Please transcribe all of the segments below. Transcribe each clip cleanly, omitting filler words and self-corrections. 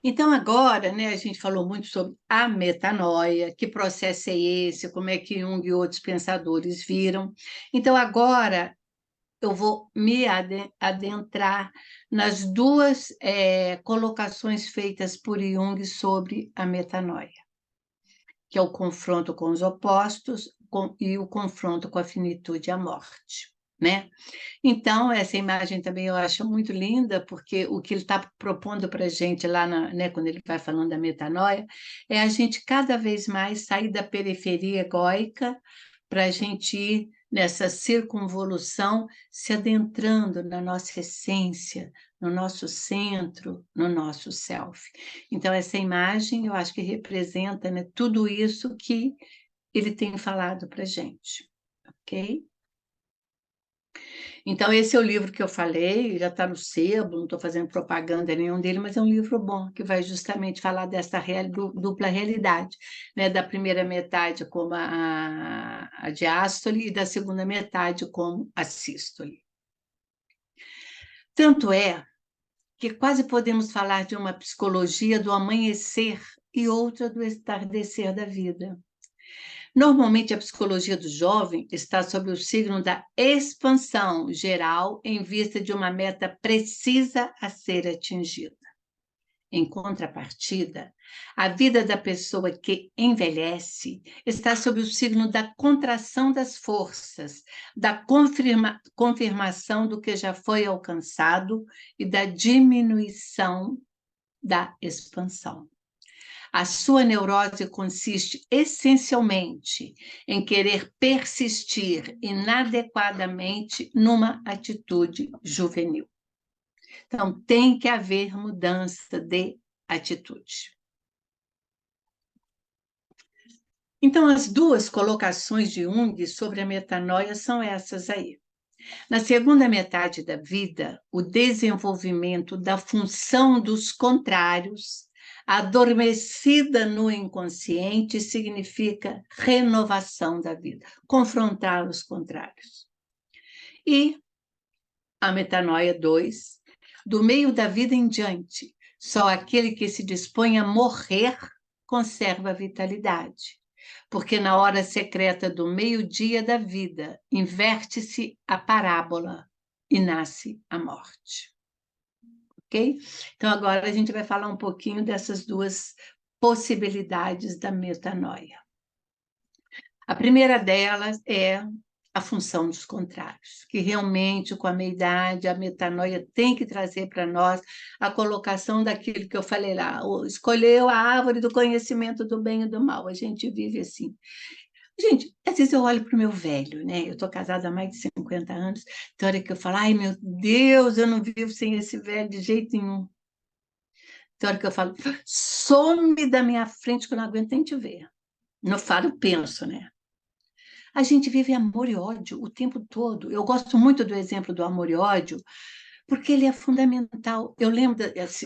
Então, agora, né, a gente falou muito sobre a metanoia, que processo é esse, como é que Jung e outros pensadores viram. Então, agora eu vou me adentrar nas duas colocações feitas por Jung sobre a metanoia, que é o confronto com os opostos e o confronto com a finitude e a morte, né? Então, essa imagem também eu acho muito linda, porque o que ele está propondo para a gente lá, né, quando ele vai falando da metanoia, é a gente cada vez mais sair da periferia egóica para a gente ir nessa circunvolução, se adentrando na nossa essência, no nosso centro, no nosso self. Então, essa imagem eu acho que representa, né, tudo isso que ele tem falado para a gente, ok? Então, esse é o livro que eu falei, já está no sebo, não estou fazendo propaganda nenhum dele, mas é um livro bom, que vai justamente falar dessa dupla realidade, né? Da primeira metade como a diástole e da segunda metade como a sístole. Tanto é que quase podemos falar de uma psicologia do amanhecer e outra do entardecer da vida. Normalmente, a psicologia do jovem está sob o signo da expansão geral em vista de uma meta precisa a ser atingida. Em contrapartida, a vida da pessoa que envelhece está sob o signo da contração das forças, da confirmação do que já foi alcançado e da diminuição da expansão. A sua neurose consiste essencialmente em querer persistir inadequadamente numa atitude juvenil. Então, tem que haver mudança de atitude. Então, as duas colocações de Jung sobre a metanoia são essas aí. Na segunda metade da vida, o desenvolvimento da função dos contrários, adormecida no inconsciente, significa renovação da vida, confrontar os contrários. E a metanoia 2, do meio da vida em diante, só aquele que se dispõe a morrer conserva a vitalidade, porque na hora secreta do meio-dia da vida inverte-se a parábola e nasce a morte. Ok? Então, agora a gente vai falar um pouquinho dessas duas possibilidades da metanoia. A primeira delas é a função dos contrários, que realmente, com a meia-idade, a metanoia tem que trazer para nós a colocação daquilo que eu falei lá, escolheu a árvore do conhecimento do bem e do mal. A gente vive assim. Gente, às vezes eu olho para o meu velho, né? Eu estou casada há mais de 50 anos, tem hora que eu falo, ai meu Deus, eu não vivo sem esse velho de jeito nenhum. Tem hora que eu falo, some da minha frente que eu não aguento nem te ver. Não falo, penso, né? A gente vive amor e ódio o tempo todo. Eu gosto muito do exemplo do amor e ódio, porque ele é fundamental. Eu lembro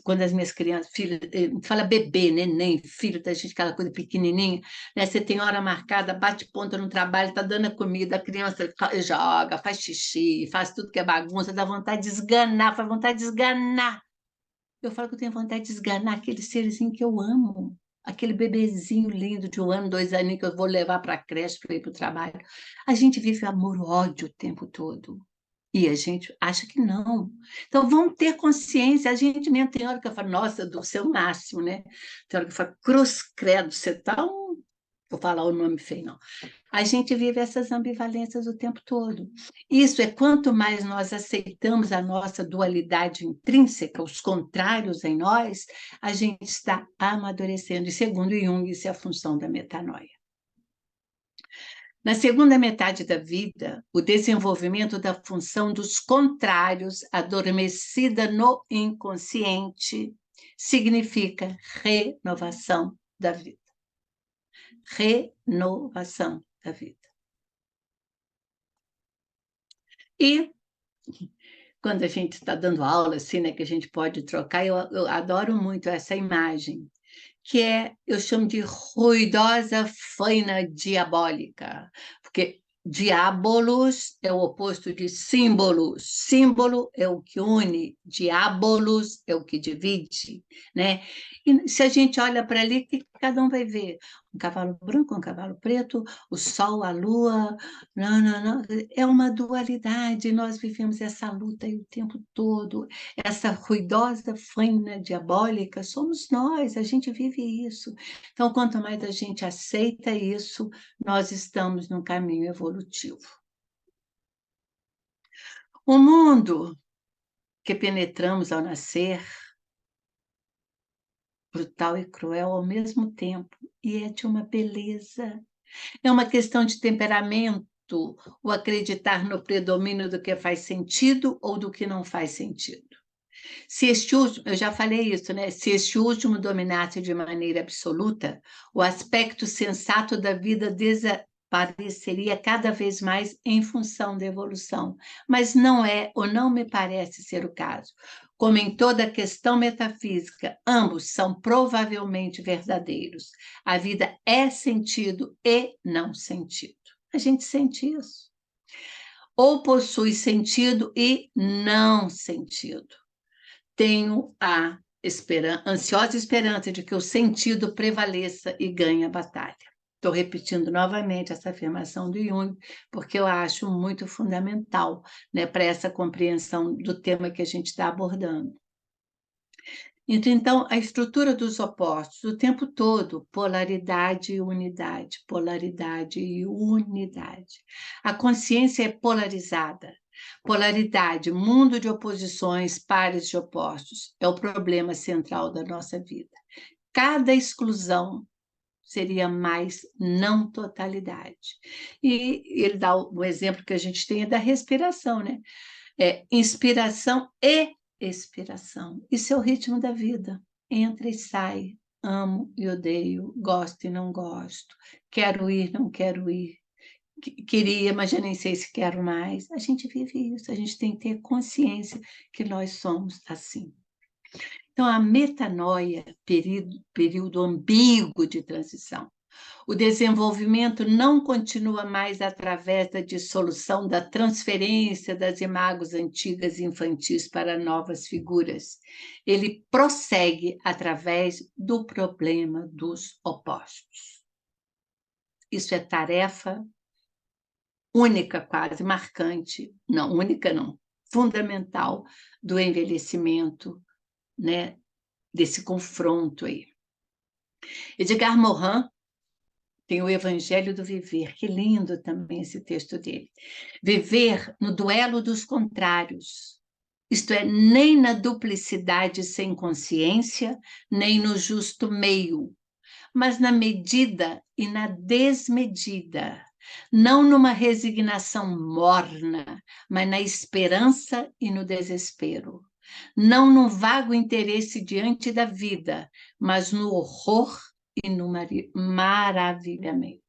quando as minhas crianças, filhos, fala bebê, neném, filho da gente, aquela coisa pequenininha, né? Você tem hora marcada, bate ponta no trabalho, tá dando a comida, a criança joga, faz xixi, faz tudo que é bagunça, dá vontade de esganar, faz vontade de esganar. Eu falo que eu tenho vontade de esganar aquele serzinho que eu amo, aquele bebezinho lindo de 1 ano, 2 aninhos que eu vou levar para a creche para ir para o trabalho. A gente vive amor-ódio o tempo todo. E a gente acha que não. Então, vamos ter consciência. A gente mesmo tem hora que eu falo, nossa, do seu máximo, né? Tem hora que eu falo, cruz credo, você tá um... Vou falar o nome feio, não. A gente vive essas ambivalências o tempo todo. Isso é quanto mais nós aceitamos a nossa dualidade intrínseca, os contrários em nós, a gente está amadurecendo. E segundo Jung, isso é a função da metanoia. Na segunda metade da vida, o desenvolvimento da função dos contrários, adormecida no inconsciente, significa renovação da vida. Renovação da vida. E quando a gente está dando aula, assim, né, que a gente pode trocar, eu adoro muito essa imagem, que é, eu chamo de ruidosa faina diabólica, porque Diabolos é o oposto de símbolos. Símbolo é o que une, diabolos é o que divide, né? E se a gente olha para ali, o que cada um vai ver? Um cavalo branco, um cavalo preto, o sol, a lua. Não, não, não. É uma dualidade. Nós vivemos essa luta aí o tempo todo. Essa ruidosa faina diabólica somos nós, a gente vive isso. Então, quanto mais a gente aceita isso, nós estamos num caminho evolutivo. O mundo que penetramos ao nascer, brutal e cruel ao mesmo tempo, e é de uma beleza. É uma questão de temperamento, o acreditar no predomínio do que faz sentido ou do que não faz sentido. Se este último, eu já falei isso, né? Se este último dominasse de maneira absoluta, o aspecto sensato da vida desapareceria cada vez mais em função da evolução. Mas não é, ou não me parece ser o caso. Como em toda questão metafísica, ambos são provavelmente verdadeiros. A vida é sentido e não sentido. A gente sente isso. Ou possui sentido e não sentido. Tenho a ansiosa esperança de que o sentido prevaleça e ganhe a batalha. Estou repetindo novamente essa afirmação do Jung, porque eu acho muito fundamental, né, para essa compreensão do tema que a gente está abordando. Então, a estrutura dos opostos, o tempo todo, polaridade e unidade, polaridade e unidade. A consciência é polarizada. Polaridade, mundo de oposições, pares de opostos, é o problema central da nossa vida. Cada exclusão seria mais não totalidade. E ele dá o exemplo que a gente tem é da respiração, né? É inspiração e expiração. Isso é o ritmo da vida. Entra e sai, amo e odeio, gosto e não gosto, quero ir, não quero ir, queria, mas já nem sei se quero mais. A gente vive isso, a gente tem que ter consciência que nós somos assim. Então, a metanoia, período ambíguo de transição. O desenvolvimento não continua mais através da dissolução, da transferência das imagens antigas infantis para novas figuras. Ele prossegue através do problema dos opostos. Isso é tarefa única, quase marcante, não, única não, fundamental do envelhecimento, né, desse confronto aí. Edgar Morin tem o Evangelho do Viver, que lindo também esse texto dele. Viver no duelo dos contrários, isto é, nem na duplicidade sem consciência, nem no justo meio, mas na medida e na desmedida, não numa resignação morna, mas na esperança e no desespero, não no vago interesse diante da vida, mas no horror e no maravilhamento.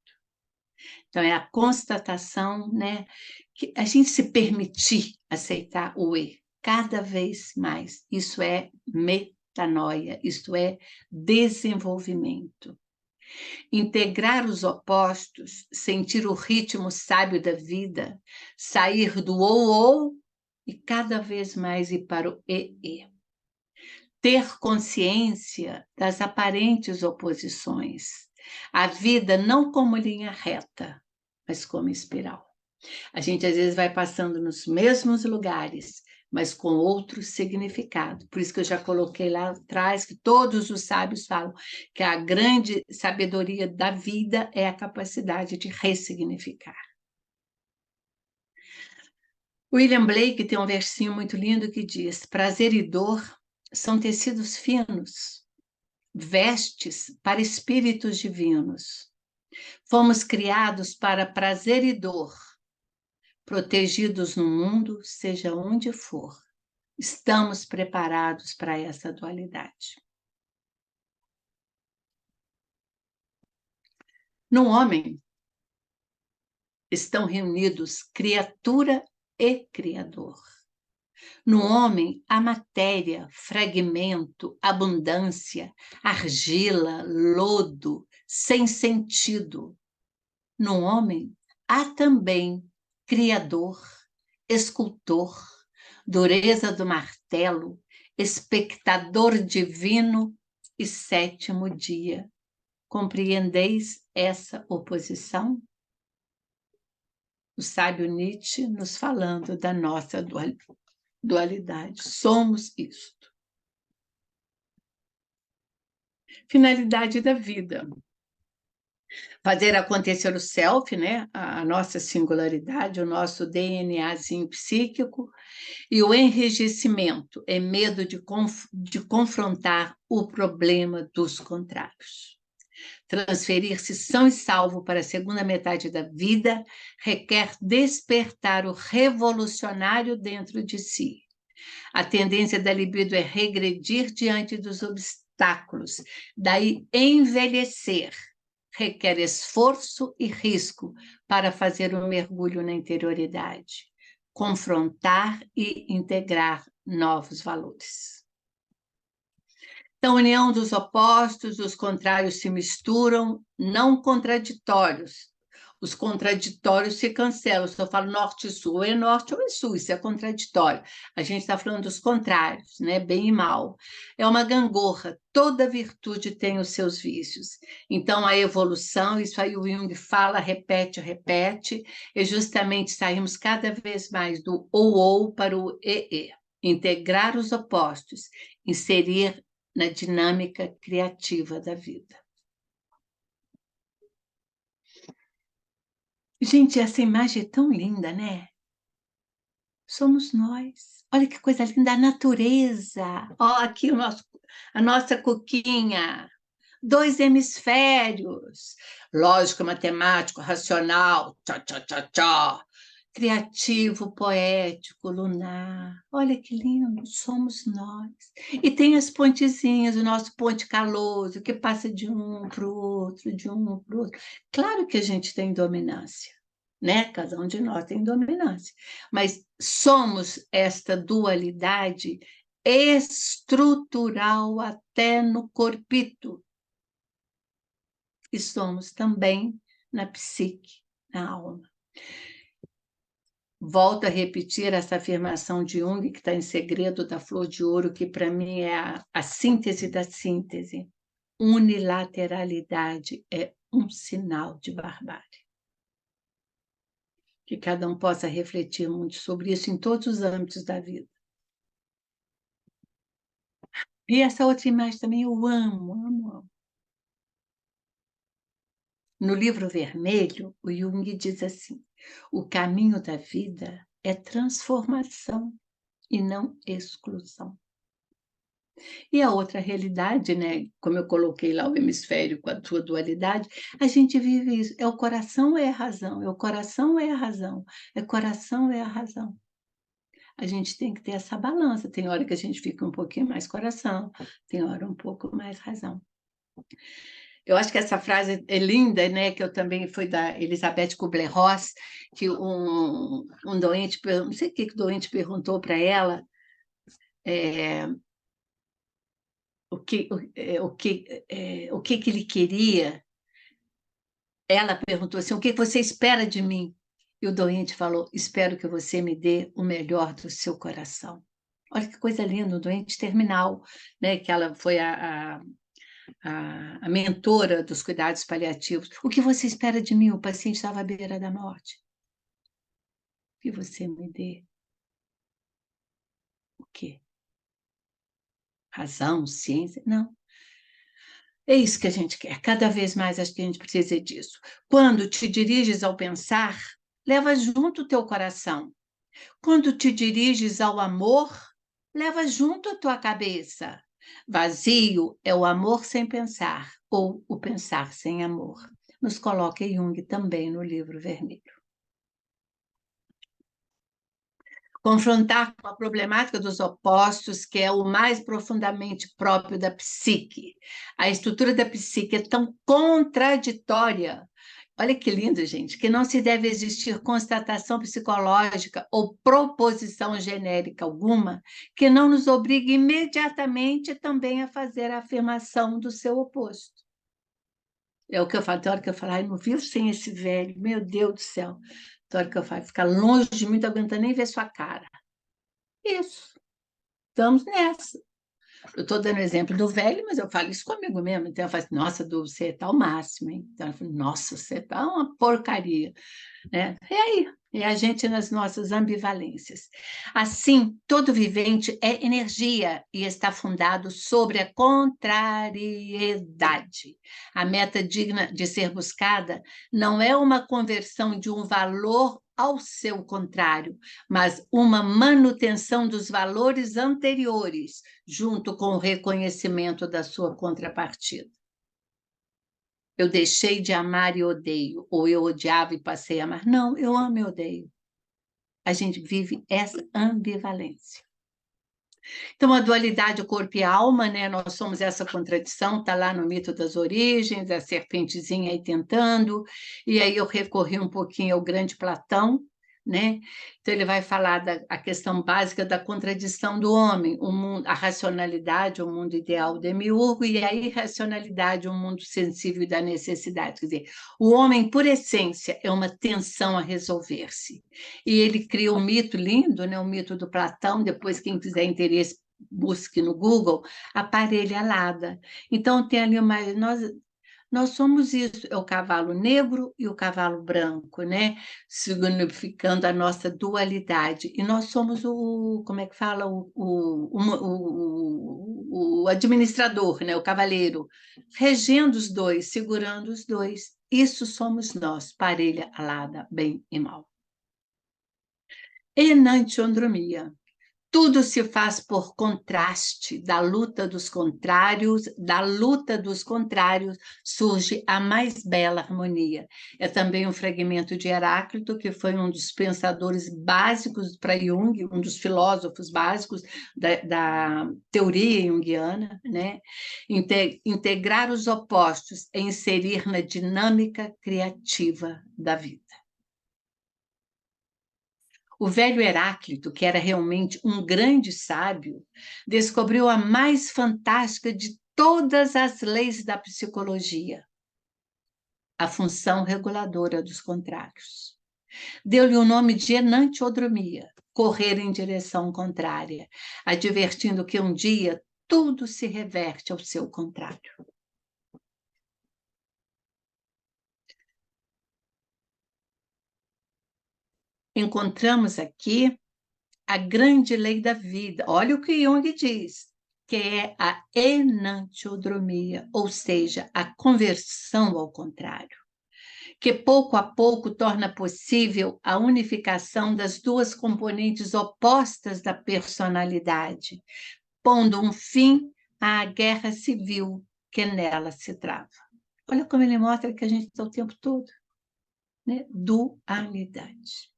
Então, é a constatação, né, que a gente se permitir aceitar o E cada vez mais. Isso é metanoia, isto é desenvolvimento. Integrar os opostos, sentir o ritmo sábio da vida, sair do ou e cada vez mais ir para o e. Ter consciência das aparentes oposições. A vida não como linha reta, mas como espiral. A gente às vezes vai passando nos mesmos lugares, mas com outro significado. Por isso que eu já coloquei lá atrás que todos os sábios falam que a grande sabedoria da vida é a capacidade de ressignificar. William Blake tem um versinho muito lindo que diz: prazer e dor são tecidos finos, vestes para espíritos divinos. Fomos criados para prazer e dor, protegidos no mundo, seja onde for. Estamos preparados para essa dualidade. No homem estão reunidos criatura e criador. No homem, a matéria, fragmento, abundância, argila, lodo, sem sentido. No homem, há também Criador, Escultor, dureza do martelo, espectador divino e sétimo dia. Compreendeis essa oposição? O sábio Nietzsche nos falando da nossa dualidade. Somos isto. Finalidade da vida. Fazer acontecer o self, né? A nossa singularidade, o nosso DNAzinho psíquico, e o enrijecimento é medo de confrontar o problema dos contrários. Transferir-se são e salvo para a segunda metade da vida requer despertar o revolucionário dentro de si. A tendência da libido é regredir diante dos obstáculos, daí envelhecer. Requer esforço e risco para fazer um mergulho na interioridade, confrontar e integrar novos valores. Então, a união dos opostos, os contrários se misturam, não contraditórios. Os contraditórios se cancelam. Se eu falo norte e sul, ou é norte ou é sul, isso é contraditório. A gente está falando dos contrários, né? Bem e mal. É uma gangorra, toda virtude tem os seus vícios. Então, a evolução, isso aí o Jung fala, repete, repete, é justamente sairmos cada vez mais do ou para o e. Integrar os opostos, inserir na dinâmica criativa da vida. Gente, essa imagem é tão linda, né? Somos nós. Olha que coisa linda, a natureza. Ó, aqui a nossa coquinha. 2 hemisférios. Lógico, matemático, racional. Tchá, tchá, tchá, tchá. Criativo, poético, lunar. Olha que lindo, somos nós. E tem as pontezinhas, o nosso ponte caloso, que passa de um para o outro, de um para o outro. Claro que a gente tem dominância, né? Cada um de nós tem dominância. Mas somos esta dualidade estrutural até no corpito. E somos também na psique, na alma. Volto a repetir essa afirmação de Jung, que está em Segredo da Flor de Ouro, que para mim é a síntese da síntese. Unilateralidade é um sinal de barbárie. Que cada um possa refletir muito sobre isso em todos os âmbitos da vida. E essa outra imagem também eu amo, amo, amo. No livro vermelho, o Jung diz assim: o caminho da vida é transformação e não exclusão. E a outra realidade, né, como eu coloquei lá o hemisfério com a sua dualidade, a gente vive isso. É o coração ou é a razão? É o coração ou é a razão? É coração ou é a razão? A gente tem que ter essa balança. Tem hora que a gente fica um pouquinho mais coração, tem hora um pouco mais razão. Eu acho que essa frase é linda, né? Que eu também foi da Elizabeth Kubler-Ross, que um doente, não sei o que o doente perguntou para ela, o que ele queria. Ela perguntou assim: o que você espera de mim? E o doente falou: espero que você me dê o melhor do seu coração. Olha que coisa linda, um doente terminal, né? Que ela foi a mentora dos cuidados paliativos. O que você espera de mim? O paciente estava à beira da morte. Que você me dê o quê? Razão, ciência? Não. É isso que a gente quer. Cada vez mais acho que a gente precisa disso. Quando te diriges ao pensar, leva junto o teu coração. Quando te diriges ao amor, leva junto a tua cabeça. Vazio é o amor sem pensar, ou o pensar sem amor. Nos coloca Jung também no livro vermelho. Confrontar com a problemática dos opostos, que é o mais profundamente próprio da psique. A estrutura da psique é tão contraditória. Olha que lindo, gente, que não se deve existir constatação psicológica ou proposição genérica alguma que não nos obrigue imediatamente também a fazer a afirmação do seu oposto. É o que eu falo, tem hora que eu falo, ai, não vivo sem esse velho, meu Deus do céu. Tem hora que eu falo, ficar longe de mim, não aguenta nem ver sua cara. Isso, estamos nessa. Eu estou dando exemplo do velho, mas eu falo isso comigo mesmo. Então eu falo assim, nossa, Du, você está ao máximo, hein? Então eu falo, nossa, você está uma porcaria, né? E aí? É a gente nas nossas ambivalências. Assim, todo vivente é energia e está fundado sobre a contrariedade. A meta digna de ser buscada não é uma conversão de um valor ao seu contrário, mas uma manutenção dos valores anteriores, junto com o reconhecimento da sua contrapartida. Eu deixei de amar e odeio, ou eu odiava e passei a amar. Não, eu amo e odeio. A gente vive essa ambivalência. Então, a dualidade corpo e alma, né? Nós somos essa contradição, está lá no mito das origens, a serpentezinha aí tentando, e aí eu recorri um pouquinho ao grande Platão, né? Então, ele vai falar da a questão básica da contradição do homem, o mundo, a racionalidade, o mundo ideal, o demiurgo, e a irracionalidade, o mundo sensível e da necessidade. Quer dizer, o homem, por essência, é uma tensão a resolver-se. E ele cria um mito lindo, né? O mito do Platão, depois quem tiver interesse, busque no Google, a parelha alada. Então, tem ali uma... Nós somos isso, é o cavalo negro e o cavalo branco, né? Significando a nossa dualidade. E nós somos o, como é que fala? O administrador, né? O cavaleiro, regendo os dois, segurando os dois. Isso somos nós, parelha alada, bem e mal. Enantiodromia. Tudo se faz por contraste, da luta dos contrários surge a mais bela harmonia. É também um fragmento de Heráclito, que foi um dos pensadores básicos para Jung, um dos filósofos básicos da teoria junguiana, né? Integrar os opostos é inserir na dinâmica criativa da vida. O velho Heráclito, que era realmente um grande sábio, descobriu a mais fantástica de todas as leis da psicologia, a função reguladora dos contrários. Deu-lhe o nome de enantiodromia, correr em direção contrária, advertindo que um dia tudo se reverte ao seu contrário. Encontramos aqui a grande lei da vida. Olha o que Jung diz, que é a enantiodromia, ou seja, a conversão ao contrário, que pouco a pouco torna possível a unificação das duas componentes opostas da personalidade, pondo um fim à guerra civil que nela se trava. Olha como ele mostra que a gente está o tempo todo, né? Dualidade.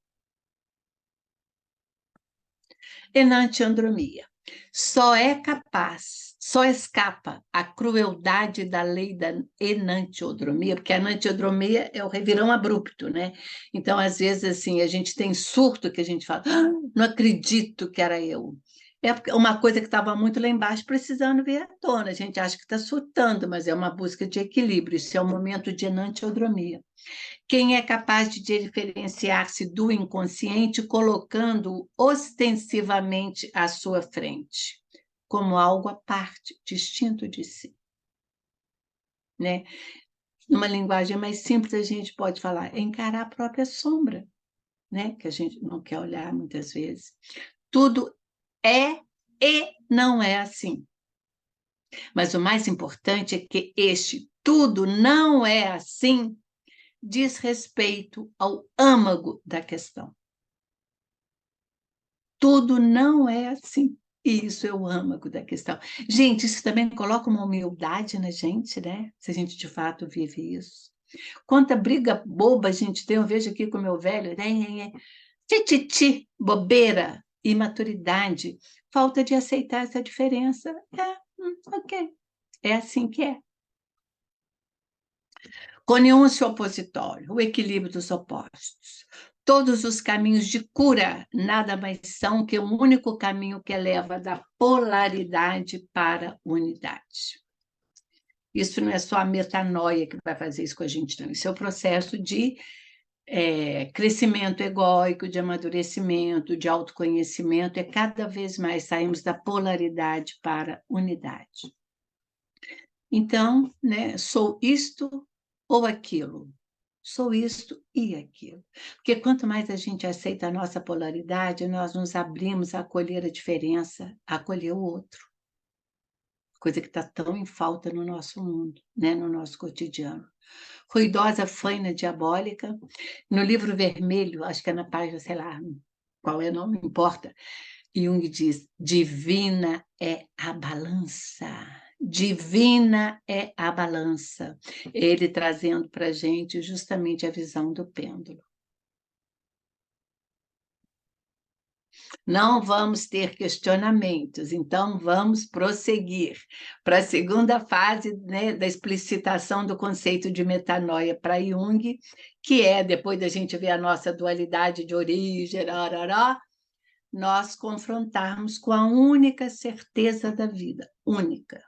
Enantiodromia. Só escapa a crueldade da lei da enantiodromia, porque a enantiodromia é o revirão abrupto, né? Então, às vezes, assim, a gente tem surto que a gente fala, ah, não acredito que era eu. É uma coisa que estava muito lá embaixo, precisando vir à tona. A gente acha que está surtando, mas é uma busca de equilíbrio. Isso é um momento de enantiodromia. Quem é capaz de diferenciar-se do inconsciente colocando ostensivamente à sua frente, como algo à parte, distinto de si, né? Numa linguagem mais simples, a gente pode falar, é encarar a própria sombra, né? Que a gente não quer olhar muitas vezes. Tudo é e não é assim. Mas o mais importante é que este tudo não é assim diz respeito ao âmago da questão. Tudo não é assim. Isso é o âmago da questão. Gente, isso também coloca uma humildade na gente, né? Se a gente de fato vive isso. Quanta briga boba a gente tem, eu vejo aqui com o meu velho, né? Tititi, bobeira, imaturidade, falta de aceitar essa diferença. Ok, é assim que é. Conêncio opositório, o equilíbrio dos opostos. Todos os caminhos de cura nada mais são que um único caminho que leva da polaridade para a unidade. Isso não é só a metanoia que vai fazer isso com a gente, não. Isso é o processo de crescimento egóico, de amadurecimento, de autoconhecimento, é cada vez mais saímos da polaridade para a unidade. Então, né, sou isto ou aquilo. Sou isto e aquilo. Porque quanto mais a gente aceita a nossa polaridade, nós nos abrimos a acolher a diferença, a acolher o outro. Coisa que está tão em falta no nosso mundo, né, no nosso cotidiano. Ruidosa faina diabólica. No livro vermelho, acho que é na página, sei lá, qual é, não importa, Jung diz: divina é a balança. Divina é a balança. Ele trazendo para a gente justamente a visão do pêndulo. Não vamos ter questionamentos, então vamos prosseguir para a segunda fase, né, da explicitação do conceito de metanoia para Jung, que é, depois da gente ver a nossa dualidade de origem, arará, nós confrontarmos com a única certeza da vida, única.